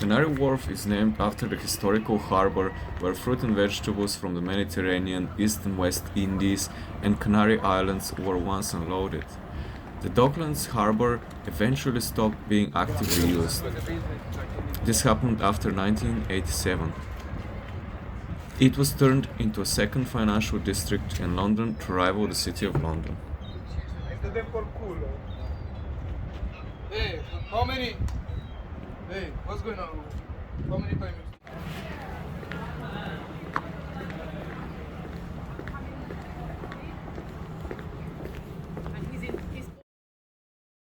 Canary Wharf is named after the historical harbor where fruit and vegetables from the Mediterranean, East and West Indies, and Canary Islands were once unloaded. The Docklands harbor eventually stopped being actively used. This happened after 1987. It was turned into a second financial district in London to rival the City of London. Hey, how many? Hey, what's going on? How many times?